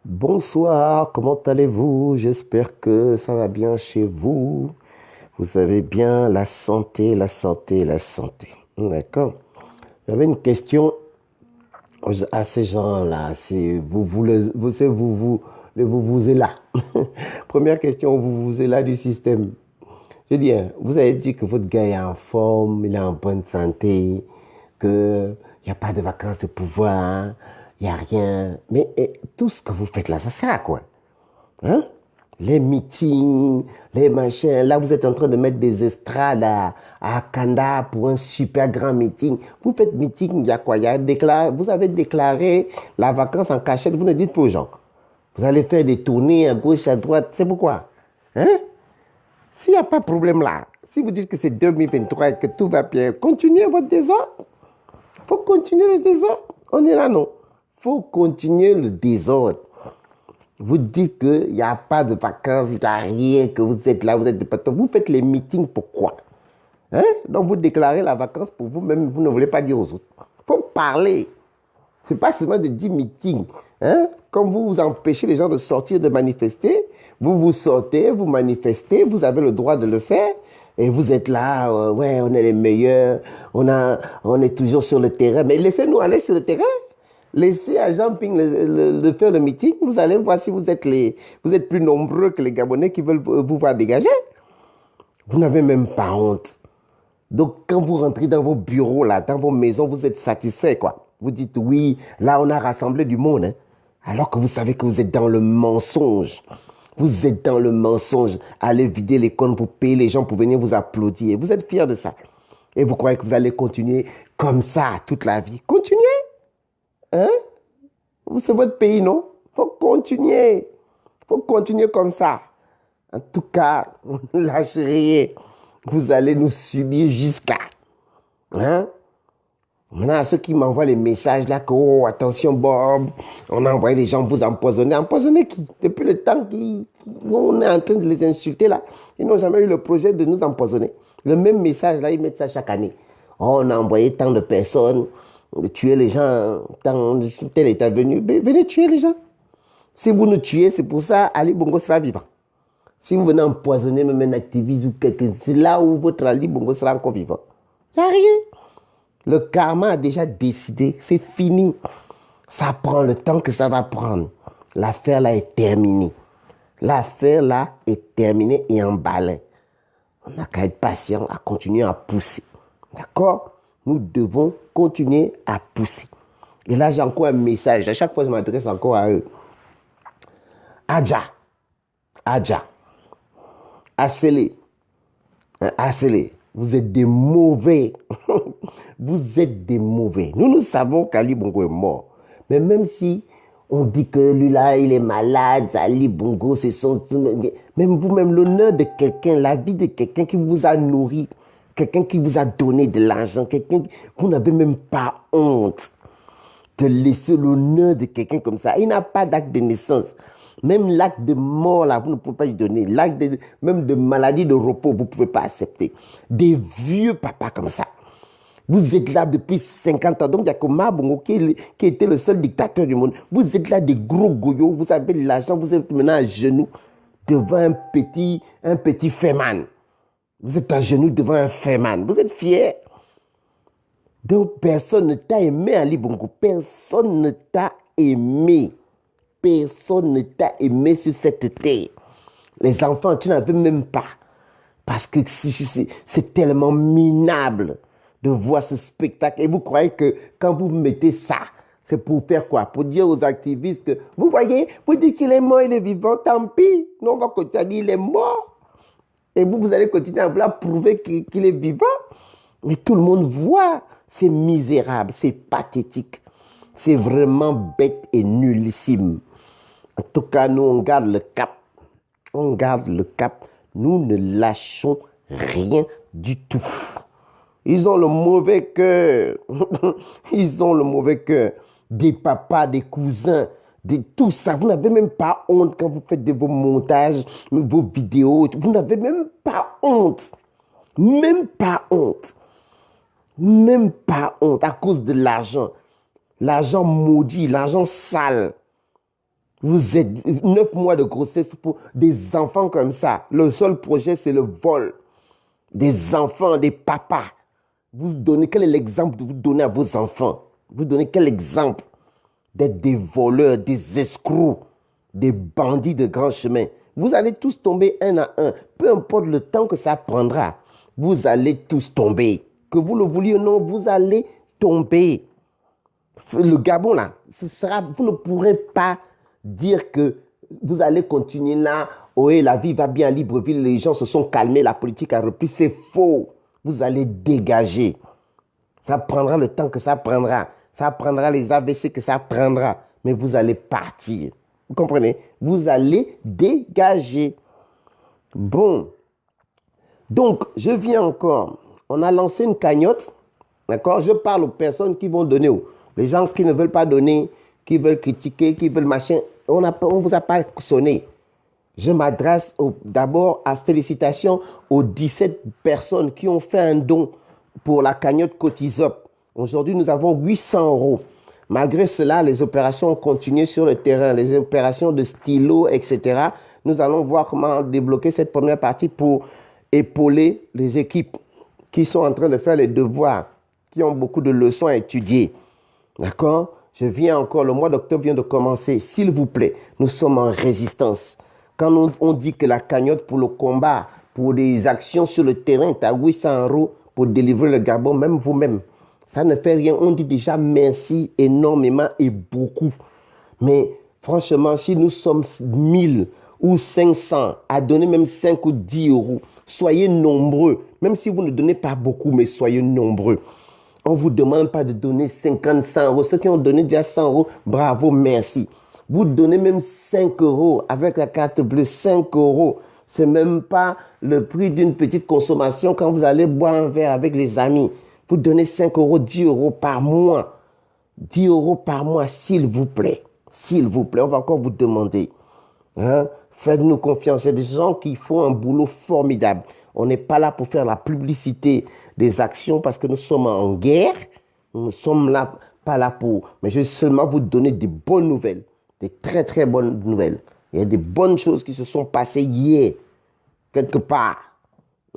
Bonsoir, comment allez-vous? J'espère que ça va bien chez vous. Vous avez bien la santé, la santé, la santé. D'accord. J'avais une question à ces gens-là. Si vous êtes là. Première question, vous êtes là du système. Je dis, hein, vous avez dit que votre gars est en forme, il est en bonne santé, qu'il n'y a pas de vacances de pouvoir, il n'y a rien. Mais tout ce que vous faites là, ça sert à quoi? Hein? Les meetings, les machins. Là, vous êtes en train de mettre des estrades à Kanda pour un super grand meeting. Vous faites meeting, il y a quoi? Vous avez déclaré la vacance en cachette. Vous ne dites pas aux gens. Vous allez faire des tournées à gauche, à droite. C'est pourquoi? Hein? S'il n'y a pas de problème là, si vous dites que c'est 2023 et que tout va bien, continuez votre désordre. Il faut continuer le désordre. On est là, non? Il faut continuer le désordre. Vous dites qu'il n'y a pas de vacances, il n'y a rien, que vous êtes là, vous êtes des patrons. Vous faites les meetings, pourquoi? Hein? Donc vous déclarez la vacance pour vous-même, vous ne voulez pas dire aux autres. Il faut parler. Ce n'est pas seulement de dire meeting. Hein? Comme vous empêchez les gens de sortir, de manifester, vous sortez, vous manifestez, vous avez le droit de le faire. Et vous êtes là, ouais, on est les meilleurs, on est toujours sur le terrain. Mais laissez-nous aller sur le terrain. Laissez à Jean-Ping faire le meeting. Vous allez voir si vous êtes plus nombreux que les Gabonais qui veulent vous voir dégager. Vous n'avez même pas honte. Donc, quand vous rentrez dans vos bureaux, là, dans vos maisons, vous êtes satisfait, quoi. Vous dites, oui, là, on a rassemblé du monde, hein. Alors que vous savez que vous êtes dans le mensonge. Vous êtes dans le mensonge. Allez vider les comptes pour payer les gens pour venir vous applaudir. Vous êtes fiers de ça. Et vous croyez que vous allez continuer comme ça toute la vie. Continuez, hein? C'est votre pays, non? Il faut continuer. Il faut continuer comme ça. En tout cas, ne lâchez rien. Vous allez nous subir jusqu'à. Hein? Maintenant, à ceux qui m'envoient les messages là, que, oh, attention Bob, on a envoyé les gens vous empoisonner. Empoisonner qui? Depuis le temps qu'on est en train de les insulter là, ils n'ont jamais eu le projet de nous empoisonner. Le même message là, ils mettent ça chaque année. Oh, on a envoyé tant de personnes, tuer les gens, tant tel état venu. Venez tuer les gens. Si vous nous tuez, c'est pour ça Ali Bongo sera vivant. Si vous venez empoisonner même un activiste ou quelqu'un, c'est là où votre Ali Bongo sera encore vivant. Il n'y a rien. Le karma a déjà décidé, c'est fini. Ça prend le temps que ça va prendre. L'affaire là est terminée. L'affaire là est terminée et emballée. On n'a qu'à être patient, à continuer à pousser. D'accord? Nous devons continuer à pousser. Et là, j'ai encore un message. À chaque fois, je m'adresse encore à eux. Adja, Adja, Assélé, Assélé, vous êtes des mauvais. Vous êtes des mauvais. Nous savons qu'Ali Bongo est mort. Mais même si on dit que lui là, il est malade, Ali Bongo, c'est son... Même vous-même, l'honneur de quelqu'un, la vie de quelqu'un qui vous a nourri, quelqu'un qui vous a donné de l'argent, quelqu'un... Vous n'avez même pas honte de laisser l'honneur de quelqu'un comme ça. Il n'a pas d'acte de naissance. Même l'acte de mort, là, vous ne pouvez pas lui donner. Même de maladie, de repos, vous ne pouvez pas accepter. Des vieux papas comme ça. Vous êtes là depuis 50 ans. Donc, il n'y a que Mabongo qui était le seul dictateur du monde. Vous êtes là des gros goyots. Vous avez l'argent. Vous êtes maintenant à genoux devant un petit féman. Vous êtes à genoux devant un féman. Vous êtes fiers. Donc, personne ne t'a aimé, Ali Bongo. Personne ne t'a aimé. Personne ne t'a aimé sur cette terre. Les enfants, tu n'en veux même pas. Parce que c'est tellement minable de voir ce spectacle. Et vous croyez que quand vous mettez ça, c'est pour faire quoi? Pour dire aux activistes que, vous voyez, vous dites qu'il est mort, il est vivant, tant pis. Nous, on va continuer à dire qu'il est mort. Et vous allez continuer à vouloir prouver qu'il est vivant. Mais tout le monde voit, c'est misérable, c'est pathétique. C'est vraiment bête et nullissime. En tout cas, nous, on garde le cap. On garde le cap. Nous ne lâchons rien du tout. Ils ont le mauvais cœur. Ils ont le mauvais cœur. Des papas, des cousins, de tout ça. Vous n'avez même pas honte quand vous faites vos montages, vos vidéos. Vous n'avez même pas honte. Même pas honte. Même pas honte à cause de l'argent. L'argent maudit, l'argent sale. Vous êtes 9 mois de grossesse pour des enfants comme ça. Le seul projet, c'est le vol. Des enfants, des papas. Vous donnez, quel est l'exemple que vous donnez à vos enfants? Vous donnez quel exemple d'être des voleurs, des escrocs, des bandits de grand chemin? Vous allez tous tomber un à un. Peu importe le temps que ça prendra, vous allez tous tomber. Que vous le vouliez ou non, vous allez tomber. Le Gabon, là, vous ne pourrez pas dire que vous allez continuer là. Oui, la vie va bien à Libreville, les gens se sont calmés, la politique a repris. C'est faux. Vous allez dégager. Ça prendra le temps que ça prendra. Ça prendra les AVC que ça prendra. Mais vous allez partir. Vous comprenez? Vous allez dégager. Bon. Donc, je viens encore. On a lancé une cagnotte. D'accord? Je parle aux personnes qui vont donner. Les gens qui ne veulent pas donner, qui veulent critiquer, qui veulent machin. On ne vous a pas sonné. Je m'adresse d'abord à félicitations aux 17 personnes qui ont fait un don pour la cagnotte Cotisop. Aujourd'hui, nous avons 800 euros. Malgré cela, les opérations ont continué sur le terrain, les opérations de stylo, etc. Nous allons voir comment débloquer cette première partie pour épauler les équipes qui sont en train de faire les devoirs, qui ont beaucoup de leçons à étudier. D'accord? Je viens encore, le mois d'octobre vient de commencer. S'il vous plaît, nous sommes en résistance. Quand on dit que la cagnotte pour le combat, pour des actions sur le terrain, tu as 800 euros pour délivrer le Gabon, même vous-même. Ça ne fait rien. On dit déjà merci énormément et beaucoup. Mais franchement, si nous sommes 1000 ou 500 à donner même 5 ou 10 euros, soyez nombreux. Même si vous ne donnez pas beaucoup, mais soyez nombreux. On ne vous demande pas de donner 50, 100 euros. Ceux qui ont donné déjà 100 euros, bravo, merci. Vous donnez même 5 euros avec la carte bleue, 5 euros. Ce n'est même pas le prix d'une petite consommation quand vous allez boire un verre avec les amis. Vous donnez 5 euros, 10 euros par mois. 10 euros par mois, s'il vous plaît. S'il vous plaît, on va encore vous demander. Hein? Faites-nous confiance. Il y a des gens qui font un boulot formidable. On n'est pas là pour faire la publicité des actions parce que nous sommes en guerre. Nous ne sommes là, pas là pour... Mais je vais seulement vous donner des bonnes nouvelles. Des très, très bonnes nouvelles. Il y a des bonnes choses qui se sont passées hier, quelque part.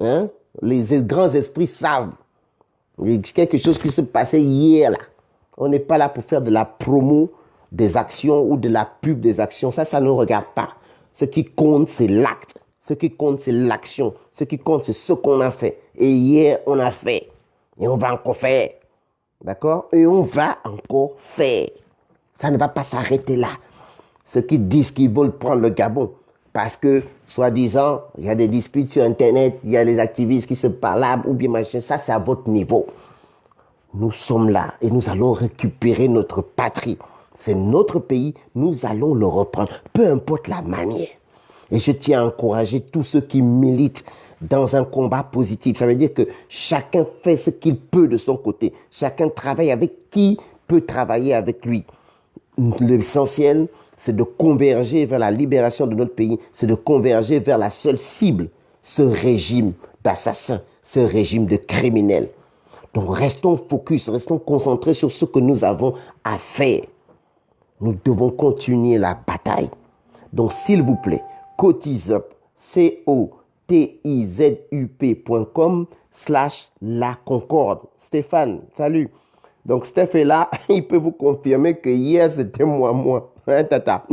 Hein? Les grands esprits savent. Il y a quelque chose qui se passait hier, là. On n'est pas là pour faire de la promo des actions ou de la pub des actions. Ça ne nous regarde pas. Ce qui compte, c'est l'acte. Ce qui compte, c'est l'action. Ce qui compte, c'est ce qu'on a fait. Et hier, on a fait. Et on va encore faire. D'accord? Et on va encore faire. Ça ne va pas s'arrêter là. Ceux qui disent qu'ils veulent prendre le Gabon, parce que, soi-disant, il y a des disputes sur Internet, il y a les activistes qui se parlent là, ou bien machin, ça c'est à votre niveau. Nous sommes là et nous allons récupérer notre patrie. C'est notre pays, nous allons le reprendre, peu importe la manière. Et je tiens à encourager tous ceux qui militent dans un combat positif. Ça veut dire que chacun fait ce qu'il peut de son côté. Chacun travaille avec qui peut travailler avec lui. L'essentiel, c'est de converger vers la libération de notre pays. C'est de converger vers la seule cible, ce régime d'assassins, ce régime de criminels. Donc restons focus, restons concentrés sur ce que nous avons à faire. Nous devons continuer la bataille. Donc s'il vous plaît, Cotizup, cotizup.com/la Concorde. Stéphane, salut. Donc Steph est là, il peut vous confirmer que hier c'était moi. Hein, tata.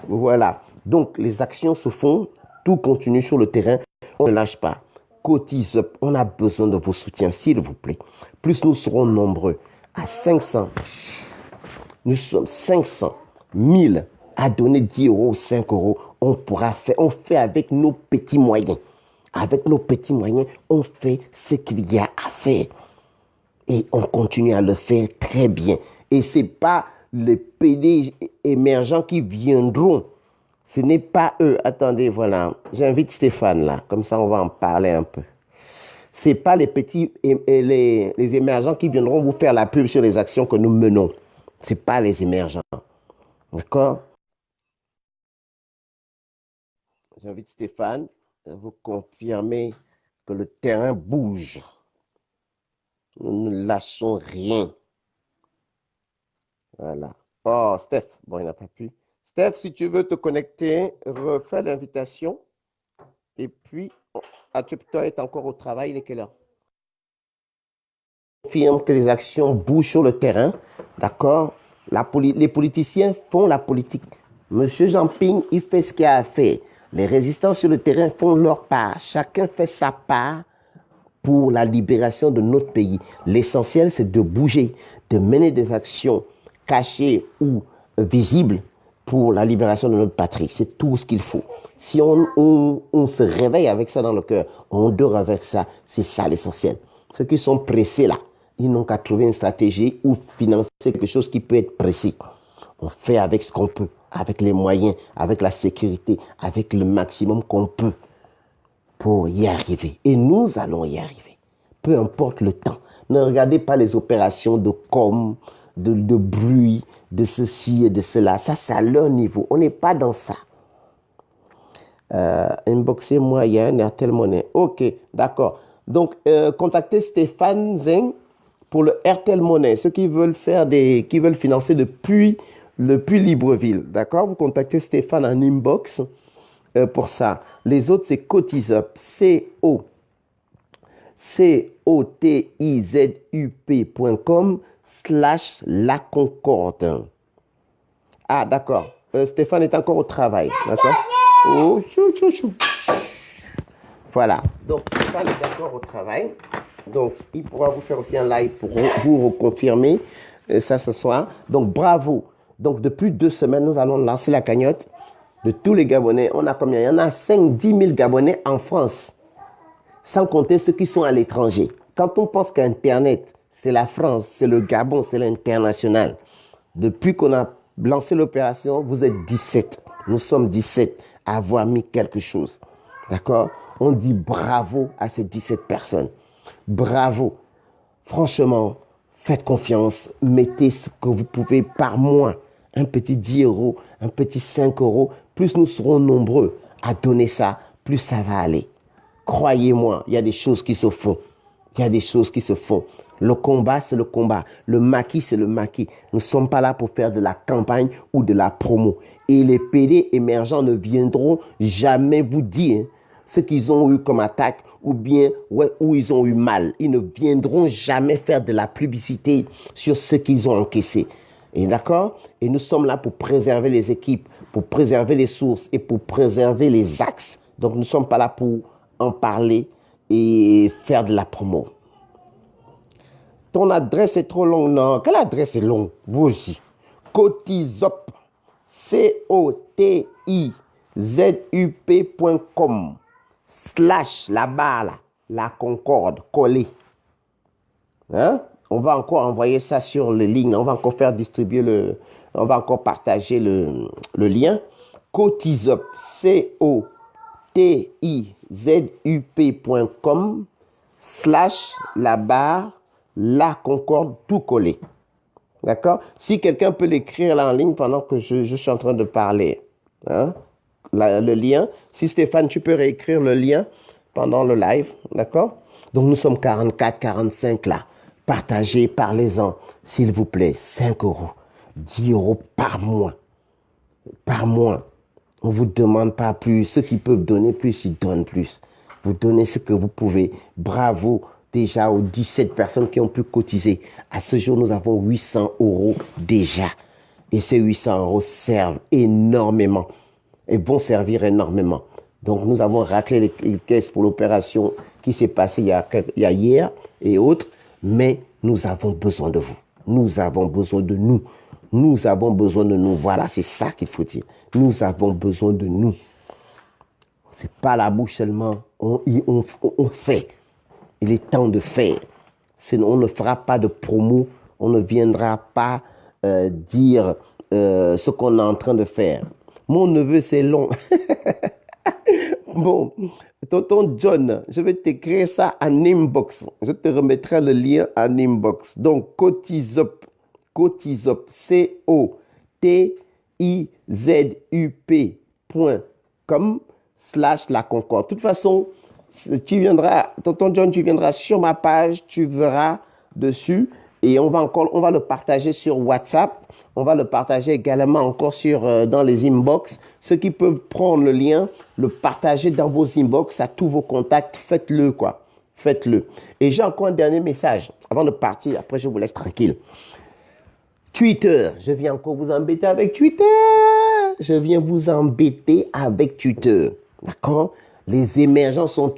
Voilà. Donc les actions se font, tout continue sur le terrain, on ne lâche pas. Cotizup, on a besoin de vos soutiens, s'il vous plaît. Plus nous serons nombreux, à 500, nous sommes 500, 1000 à donner 10 euros, 5 euros, on pourra faire, on fait avec nos petits moyens. Avec nos petits moyens, on fait ce qu'il y a à faire. Et on continue à le faire très bien. Et ce n'est pas les PD émergents qui viendront. Ce n'est pas eux. Attendez, voilà. J'invite Stéphane là. Comme ça, on va en parler un peu. Ce n'est pas les petits et les émergents qui viendront vous faire la pub sur les actions que nous menons. Ce n'est pas les émergents. D'accord? J'invite Stéphane à vous confirmer que le terrain bouge. Nous ne lâchons rien. Voilà. Oh, Steph. Bon, il n'a pas pu. Steph, si tu veux te connecter, refais l'invitation. Et puis, toi est encore au travail. Il est quelle heure? Confirme que les actions bougent sur le terrain. D'accord? Les politiciens font la politique. Monsieur Jean-Ping, il fait ce qu'il a à faire. Les résistants sur le terrain font leur part. Chacun fait sa part pour la libération de notre pays. L'essentiel, c'est de bouger, de mener des actions cachées ou visibles pour la libération de notre patrie. C'est tout ce qu'il faut. Si on se réveille avec ça dans le cœur, on dort avec ça, c'est ça l'essentiel. Ceux qui sont pressés là, ils n'ont qu'à trouver une stratégie ou financer quelque chose qui peut être précis. On fait avec ce qu'on peut, avec les moyens, avec la sécurité, avec le maximum qu'on peut pour y arriver. Et nous allons y arriver. Peu importe le temps. Ne regardez pas les opérations de com, de bruit, de ceci et de cela. Ça, c'est à leur niveau. On n'est pas dans ça. Inboxez-moi, il y a un Airtel Money. Ok, d'accord. Donc, contactez Stéphane Zeng pour le Airtel Money. Ceux qui veulent qui veulent financer depuis Libreville. D'accord? Vous contactez Stéphane en inbox pour ça. Les autres, c'est Cotizup. cotizup.com/la Concorde. Ah, d'accord. Stéphane est encore au travail. D'accord? Oh, chou, chou, chou. Voilà. Donc, Stéphane est encore au travail. Donc, il pourra vous faire aussi un live pour vous reconfirmer ça ce soir. Donc, bravo. Donc, depuis 2 semaines, nous allons lancer la cagnotte de tous les Gabonais. On a combien? Il y en a 5-10 000 Gabonais en France, sans compter ceux qui sont à l'étranger. Quand on pense qu'Internet, c'est la France, c'est le Gabon, c'est l'international. Depuis qu'on a lancé l'opération, vous êtes 17. Nous sommes 17 à avoir mis quelque chose. D'accord? On dit bravo à ces 17 personnes. Bravo. Franchement, faites confiance. Mettez ce que vous pouvez par mois. Un petit 10 euros, un petit 5 euros. Plus nous serons nombreux à donner ça, plus ça va aller. Croyez-moi, il y a des choses qui se font. Il y a des choses qui se font. Le combat, c'est le combat. Le maquis, c'est le maquis. Nous ne sommes pas là pour faire de la campagne ou de la promo. Et les PD émergents ne viendront jamais vous dire ce qu'ils ont eu comme attaque ou bien où ils ont eu mal. Ils ne viendront jamais faire de la publicité sur ce qu'ils ont encaissé. Et d'accord? Et nous sommes là pour préserver les équipes, pour préserver les sources et pour préserver les axes. Donc, nous ne sommes pas là pour en parler et faire de la promo. Ton adresse est trop longue, non? Quelle adresse est longue? Vous aussi. Cotizup. cotizup.com / la barre là, la Concorde collée. Hein? On va encore envoyer ça sur les lignes. On va encore faire distribuer on va encore partager le lien. Cotizup. cotizup.com / la barre la Concorde tout collé. D'accord? Si quelqu'un peut l'écrire là en ligne pendant que je suis en train de parler. Hein? Le lien. Si Stéphane, tu peux réécrire le lien pendant le live. D'accord? Donc nous sommes 44, 45 là. Partagez, parlez-en. S'il vous plaît, 5 euros. 10 euros par mois. Par mois. On ne vous demande pas plus. Ceux qui peuvent donner plus, ils donnent plus. Vous donnez ce que vous pouvez. Bravo déjà aux 17 personnes qui ont pu cotiser. À ce jour, nous avons 800 euros déjà. Et ces 800 euros servent énormément. Et vont servir énormément. Donc, nous avons raclé les caisses pour l'opération qui s'est passée il y a hier et autres. Mais nous avons besoin de vous. Nous avons besoin de nous. Nous avons besoin de nous. Voilà, c'est ça qu'il faut dire. Nous avons besoin de nous. C'est pas la bouche seulement. On fait. Il est temps de faire. Sinon, on ne fera pas de promo. On ne viendra pas dire ce qu'on est en train de faire. Mon neveu, c'est long. Bon, tonton John, je vais t'écrire ça en inbox. Je te remettrai le lien en inbox. Donc, Cotizup. Cotizup. cotizup.com / la Concorde. De toute façon, tu viendras, tonton John, tu viendras sur ma page, tu verras dessus Et on va le partager sur WhatsApp. On va le partager également encore dans les inbox. Ceux qui peuvent prendre le lien, le partager dans vos inbox à tous vos contacts, faites-le quoi. Faites-le. Et j'ai encore un dernier message avant de partir. Après, je vous laisse tranquille. Twitter. Je viens encore vous embêter avec Twitter. Je viens vous embêter avec Twitter. D'accord? Les émergents sont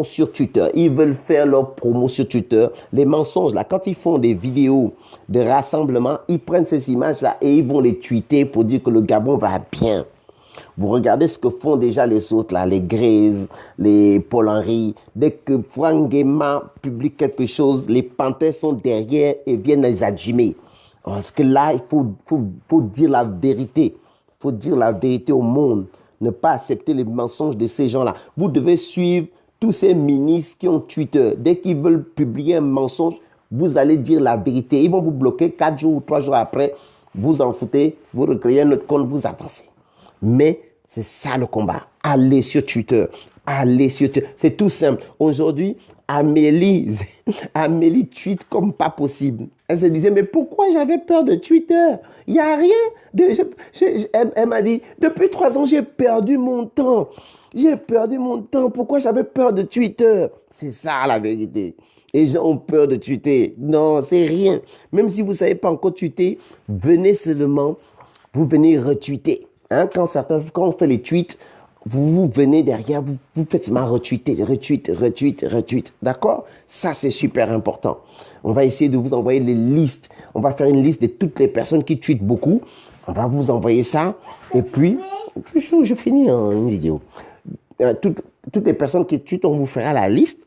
sur Twitter. Ils veulent faire leur promo sur Twitter. Les mensonges, là, quand ils font des vidéos de rassemblement, ils prennent ces images-là et ils vont les tweeter pour dire que le Gabon va bien. Vous regardez ce que font déjà les autres, là, les Grèzes, les Paul Henry. Dès que Franck Guéma publie quelque chose, les panthères sont derrière et viennent les adjimer. Parce que là, il faut dire la vérité. Il faut dire la vérité au monde. Ne pas accepter les mensonges de ces gens-là. Vous devez suivre tous ces ministres qui ont Twitter. Dès qu'ils veulent publier un mensonge, vous allez dire la vérité. Ils vont vous bloquer 4 jours ou 3 jours après. Vous en foutez, vous recréez un autre compte, vous avancez. Mais c'est ça le combat. Allez sur Twitter. Allez sur Twitter. C'est tout simple. Aujourd'hui, Amélie tweet comme pas possible. Elle se disait, mais pourquoi j'avais peur de Twitter? Il n'y a rien. Elle m'a dit, depuis 3 ans, j'ai perdu mon temps. J'ai perdu mon temps. Pourquoi j'avais peur de Twitter? C'est ça la vérité. Les gens ont peur de tweeter. Non, c'est rien. Même si vous ne savez pas encore tweeter, venez seulement, vous venez retweeter. Hein, quand on fait les tweets, vous venez derrière, vous faites seulement retweet. D'accord? Ça, c'est super important. On va essayer de vous envoyer les listes. On va faire une liste de toutes les personnes qui tweetent beaucoup. On va vous envoyer ça. Et puis, je finis une vidéo. Toutes les personnes qui tweetent, on vous fera la liste.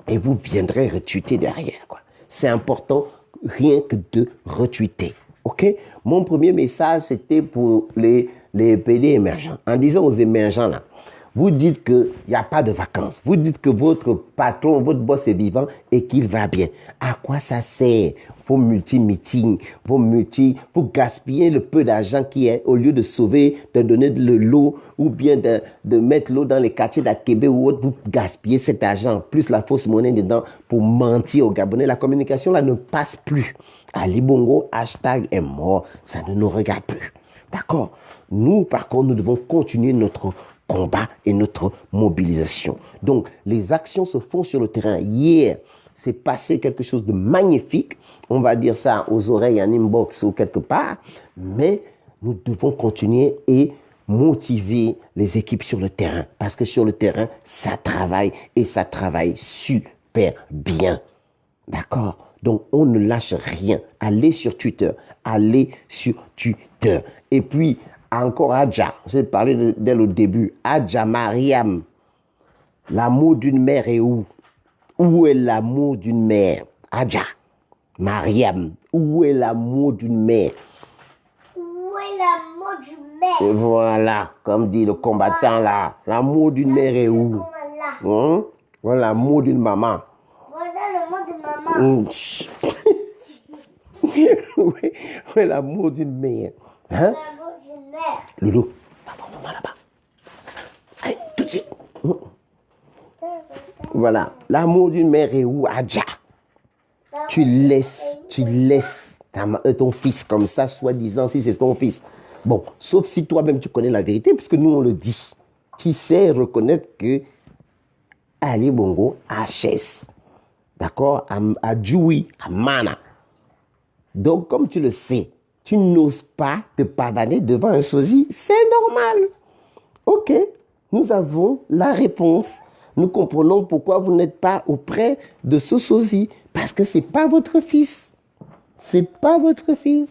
Et vous viendrez retweeter derrière, quoi. C'est important, rien que de retweeter. OK? Mon premier message, c'était pour les PD émergents. En disant aux émergents, là, vous dites qu'il n'y a pas de vacances. Vous dites que votre patron, votre boss est vivant et qu'il va bien. À quoi ça sert? Vos multi-meetings, vous gaspillez le peu d'argent qui est, au lieu de sauver, de donner de l'eau ou bien de mettre l'eau dans les quartiers d'Akébé ou autre, vous gaspillez cet argent, plus la fausse monnaie dedans pour mentir aux Gabonais. La communication là ne passe plus. Ali Bongo, hashtag est mort, ça ne nous regarde plus. D'accord? Nous, par contre, nous devons continuer notre combat et notre mobilisation. Donc, les actions se font sur le terrain. Hier, c'est passé quelque chose de magnifique. On va dire ça aux oreilles en inbox ou quelque part. Mais nous devons continuer et motiver les équipes sur le terrain. Parce que sur le terrain, ça travaille et ça travaille super bien. D'accord? Donc, on ne lâche rien. Allez sur Twitter. Et puis, encore Adja. J'ai parlé d'elle au début. Adja Mariam. L'amour d'une mère est où? Où est l'amour d'une mère? Adja Mariam. Où est l'amour d'une mère? Où est l'amour d'une mère? Et voilà, comme dit le combattant là. L'amour d'une mère est où? Hein? Voilà l'amour d'une maman. Voilà l'amour de maman. Oui, l'amour d'une mère. Hein? L'amour d'une mère. Loulou, va voir maman là-bas. Allez, tout de suite. Voilà, l'amour d'une mère est où? Adja. Tu laisses ton fils comme ça, soi-disant, si c'est ton fils. Bon, sauf si toi-même tu connais la vérité, puisque nous on le dit. Qui sait reconnaître que Ali Bongo a HS. D'accord? A Djoui, a Mana. Donc, comme tu le sais, tu n'oses pas te pavaner devant un sosie. C'est normal. Ok, nous avons la réponse. Nous comprenons pourquoi vous n'êtes pas auprès de ce sosie. Parce que ce n'est pas votre fils. C'est pas votre fils.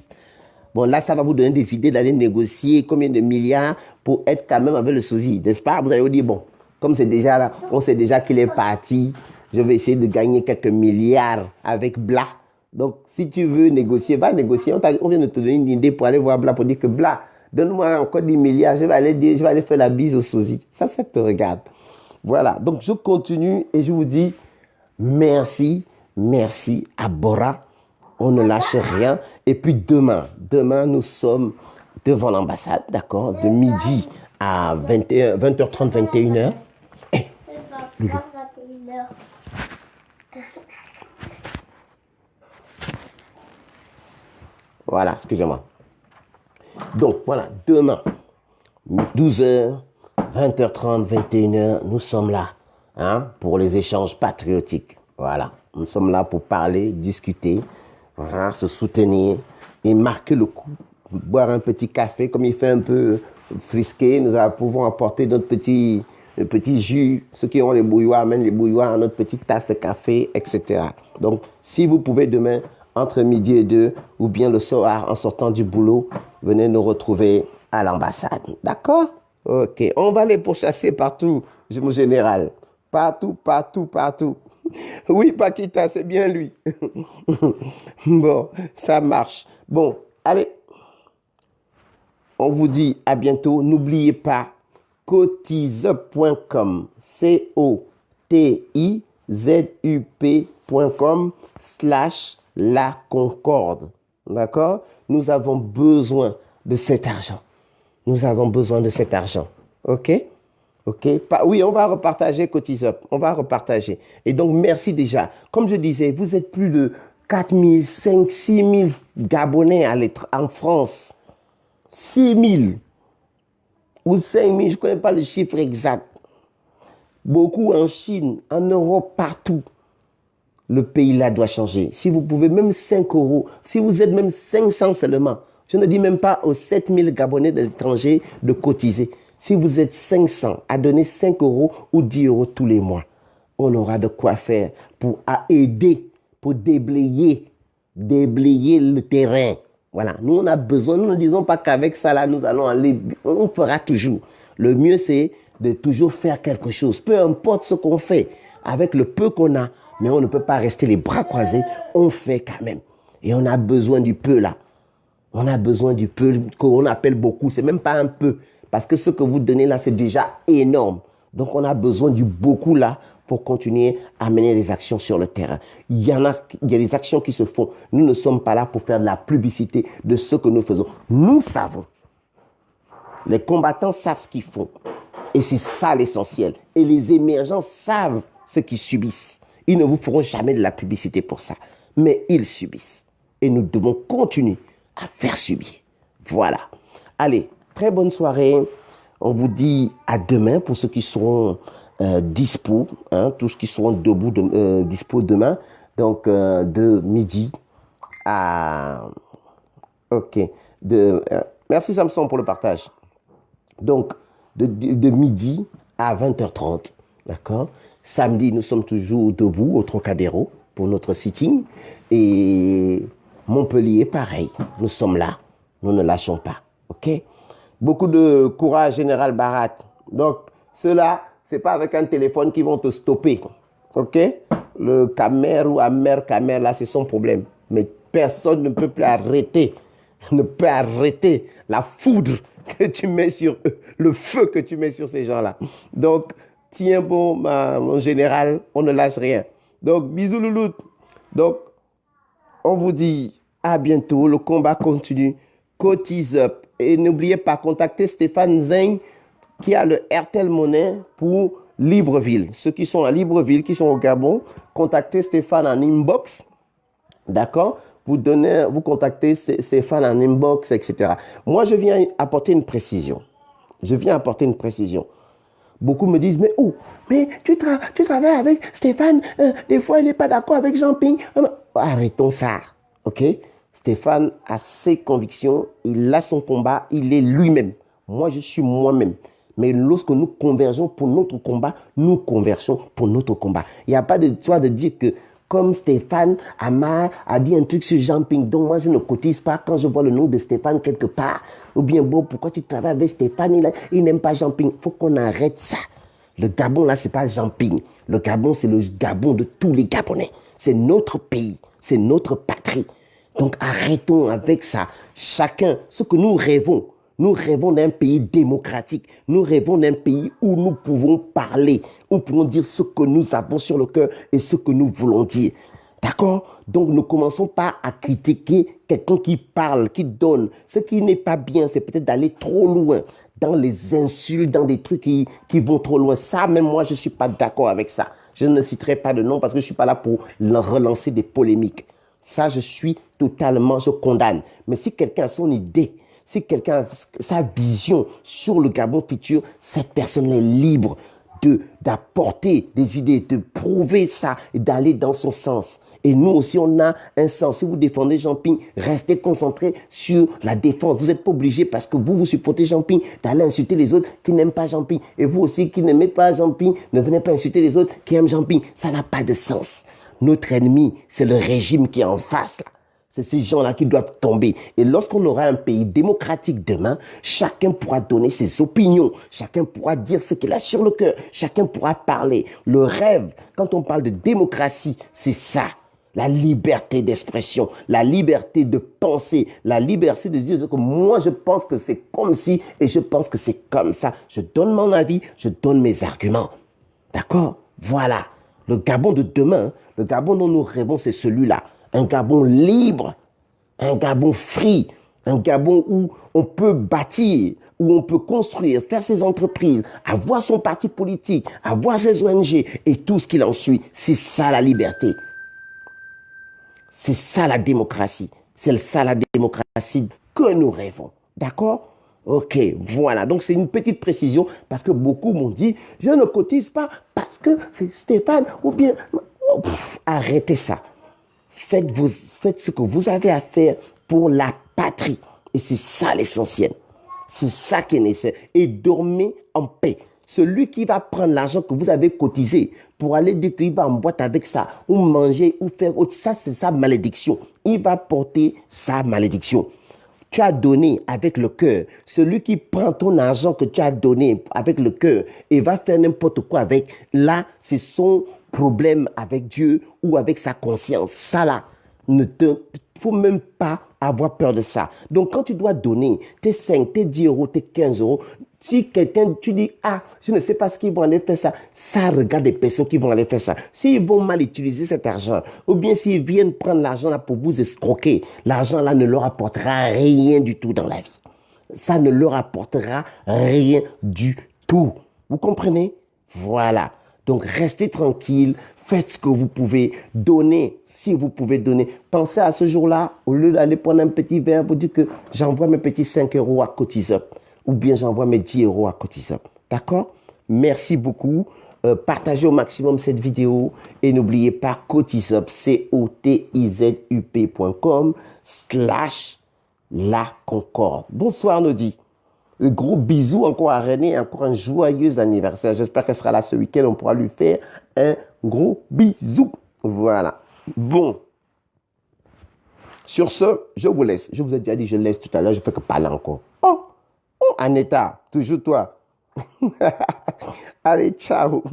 Bon, là, ça va vous donner des idées d'aller négocier combien de milliards pour être quand même avec le sosie. N'est-ce pas? Vous allez vous dire, bon, comme c'est déjà là, on sait déjà qu'il est parti. Je vais essayer de gagner quelques milliards avec Bla. Donc, si tu veux négocier, va négocier. On vient de te donner une idée pour aller voir Bla, pour dire que Bla, donne-moi encore 10 milliards, je vais aller faire la bise au sosie. Ça te regarde. Voilà, donc je continue et je vous dis merci à Bora. On ne lâche rien. Et puis demain, nous sommes devant l'ambassade, d'accord, de midi à 20h30, 21h. Voilà, excusez-moi. Donc, voilà, demain, 12h, 20h30, 21h, nous sommes là pour les échanges patriotiques. Voilà, nous sommes là pour parler, discuter, voilà, se soutenir et marquer le coup. Boire un petit café, comme il fait un peu frisqué, nous pouvons apporter notre petit jus. Ceux qui ont les bouilloires amènent les bouilloires, notre petite tasse de café, etc. Donc, si vous pouvez demain, entre midi et 2, ou bien le soir, en sortant du boulot, venez nous retrouver à l'ambassade. D'accord? Ok. On va les pourchasser partout, mon général. Partout, partout, partout. Oui, Paquita, c'est bien lui. Bon, ça marche. Bon, allez. On vous dit à bientôt. N'oubliez pas, cotiseup.com, cotizup.com/la Concorde. D'accord? Nous avons besoin de cet argent. Nous avons besoin de cet argent. OK? OK? Oui, on va repartager Cotiseup. On va repartager. Et donc, merci déjà. Comme je disais, vous êtes plus de 4 000, 5 000, 6 000 Gabonais en France. 6 000 ou 5 000, je ne connais pas le chiffre exact. Beaucoup en Chine, en Europe, partout. Le pays là doit changer. Si vous pouvez, même 5 euros, si vous êtes même 500 seulement, je ne dis même pas aux 7 000 Gabonais de l'étranger de cotiser. Si vous êtes 500 à donner 5 euros ou 10 euros tous les mois, on aura de quoi faire pour aider, pour déblayer le terrain. Voilà, nous on a besoin, nous ne disons pas qu'avec ça là, nous allons aller, on fera toujours. Le mieux c'est de toujours faire quelque chose, peu importe ce qu'on fait, avec le peu qu'on a, mais on ne peut pas rester les bras croisés, on fait quand même. Et on a besoin du peu là. On a besoin du peu qu'on appelle beaucoup, c'est même pas un peu, parce que ce que vous donnez là c'est déjà énorme. Donc on a besoin du beaucoup là pour continuer à mener les actions sur le terrain. Il y a des actions qui se font. Nous ne sommes pas là pour faire de la publicité de ce que nous faisons. Nous savons. Les combattants savent ce qu'ils font. Et c'est ça l'essentiel. Et les émergents savent ce qu'ils subissent. Ils ne vous feront jamais de la publicité pour ça. Mais ils subissent. Et nous devons continuer à faire subir. Voilà. Allez, très bonne soirée. On vous dit à demain pour ceux qui seront dispo, tous qui seront debout, dispo demain, donc de midi à... Ok. Merci Samson pour le partage. Donc, de midi à 20h30, d'accord? Samedi, nous sommes toujours debout au Trocadéro pour notre sitting. Et Montpellier, pareil, nous sommes là, nous ne lâchons pas, ok? Beaucoup de courage, Général Barat. Donc, ceux-là, ce n'est pas avec un téléphone qu'ils vont te stopper. OK? Le Camer ou Amer Camer, là, c'est son problème. Mais personne ne peut plus arrêter. Ne peut arrêter la foudre que tu mets sur eux, le feu que tu mets sur ces gens-là. Donc, tiens bon, mon général, on ne lâche rien. Donc, bisous louloute. Donc, on vous dit à bientôt. Le combat continue. Cotiseup. Et n'oubliez pas, contacter Stéphane Zeng qui a le RTL Monnaie pour Libreville. Ceux qui sont à Libreville, qui sont au Gabon, contactez Stéphane en inbox. D'accord? Vous contactez Stéphane en inbox, etc. Moi, je viens apporter une précision. Beaucoup me disent, mais tu travailles avec Stéphane, des fois il n'est pas d'accord avec Jean-Ping. Arrêtons ça, ok? Stéphane a ses convictions, il a son combat, il est lui-même. Moi, je suis moi-même. Mais lorsque nous convergeons pour notre combat, nous convergeons pour notre combat. Il n'y a pas de toi de dire que comme Stéphane Amar a dit un truc sur Jean-Ping, donc moi je ne cotise pas quand je vois le nom de Stéphane quelque part. Ou bien bon, pourquoi tu travailles avec Stéphane, il n'aime pas Jean-Ping. Il faut qu'on arrête ça. Le Gabon là, c'est pas Jean-Ping. Le Gabon, c'est le Gabon de tous les Gabonais. C'est notre pays, c'est notre patrie. Donc arrêtons avec ça. Chacun, ce que nous rêvons d'un pays démocratique. Nous rêvons d'un pays où nous pouvons parler, où nous pouvons dire ce que nous avons sur le cœur et ce que nous voulons dire. D'accord? Donc ne commençons pas à critiquer quelqu'un qui parle, qui donne. Ce qui n'est pas bien, c'est peut-être d'aller trop loin dans les insultes, dans des trucs qui vont trop loin. Ça, même moi, je ne suis pas d'accord avec ça. Je ne citerai pas de nom parce que je ne suis pas là pour relancer des polémiques. Ça, je suis totalement, je condamne. Mais si quelqu'un a son idée, si quelqu'un a sa vision sur le Gabon futur, cette personne est libre d'apporter des idées, de prouver ça et d'aller dans son sens. Et nous aussi, on a un sens. Si vous défendez Jean-Ping, restez concentrés sur la défense. Vous n'êtes pas obligé, parce que vous supportez Jean-Ping, d'aller insulter les autres qui n'aiment pas Jean-Ping. Et vous aussi qui n'aimez pas Jean-Ping, ne venez pas insulter les autres qui aiment Jean-Ping. Ça n'a pas de sens. Notre ennemi, c'est le régime qui est en face, là. C'est ces gens-là qui doivent tomber. Et lorsqu'on aura un pays démocratique demain, chacun pourra donner ses opinions. Chacun pourra dire ce qu'il a sur le cœur. Chacun pourra parler. Le rêve, quand on parle de démocratie, c'est ça. La liberté d'expression, la liberté de penser, la liberté de dire que moi je pense que c'est comme ci et je pense que c'est comme ça. Je donne mon avis, je donne mes arguments. D'accord? Voilà. Le Gabon de demain, le Gabon dont nous rêvons, c'est celui-là. Un Gabon libre, un Gabon free, un Gabon où on peut bâtir, où on peut construire, faire ses entreprises, avoir son parti politique, avoir ses ONG et tout ce qu'il en suit. C'est ça la liberté. C'est ça la démocratie. C'est ça la démocratie que nous rêvons. D'accord? Ok, voilà. Donc, c'est une petite précision parce que beaucoup m'ont dit, je ne cotise pas parce que c'est Stéphane ou bien... Arrêtez ça. Faites ce que vous avez à faire pour la patrie. Et c'est ça l'essentiel. C'est ça qui est nécessaire. Et dormez en paix. Celui qui va prendre l'argent que vous avez cotisé pour aller dire qu'il va en boîte avec ça, ou manger, ou faire autre, ça c'est sa malédiction. Il va porter sa malédiction. Tu as donné avec le cœur. Celui qui prend ton argent que tu as donné avec le cœur et va faire n'importe quoi avec, là, c'est son problème avec Dieu ou avec sa conscience. Ça là, ne faut même pas avoir peur de ça. Donc quand tu dois donner tes 5, tes 10 euros, tes 15 euros, si quelqu'un, tu dis, ah, je ne sais pas ce qu'ils vont aller faire ça regarde les personnes qui vont aller faire ça. S'ils vont mal utiliser cet argent, ou bien s'ils viennent prendre l'argent là pour vous escroquer, l'argent là ne leur apportera rien du tout dans la vie. Ça ne leur apportera rien du tout. Vous comprenez? Voilà. Donc, restez tranquille, faites ce que vous pouvez, donnez si vous pouvez donner. Pensez à ce jour-là, au lieu d'aller prendre un petit verre pour dire que j'envoie mes petits 5 euros à Cotisup, ou bien j'envoie mes 10 euros à Cotisup. D'accord? Merci beaucoup. Partagez au maximum cette vidéo et n'oubliez pas Cotisup, cotizup.com/La Concorde. Bonsoir Nodi. Un gros bisou encore à René, encore un joyeux anniversaire. J'espère qu'elle sera là ce week-end. On pourra lui faire un gros bisou. Voilà. Bon. Sur ce, je vous laisse. Je vous ai déjà dit, je laisse tout à l'heure. Je ne fais que parler encore. Oh, Aneta, toujours toi. Allez, ciao.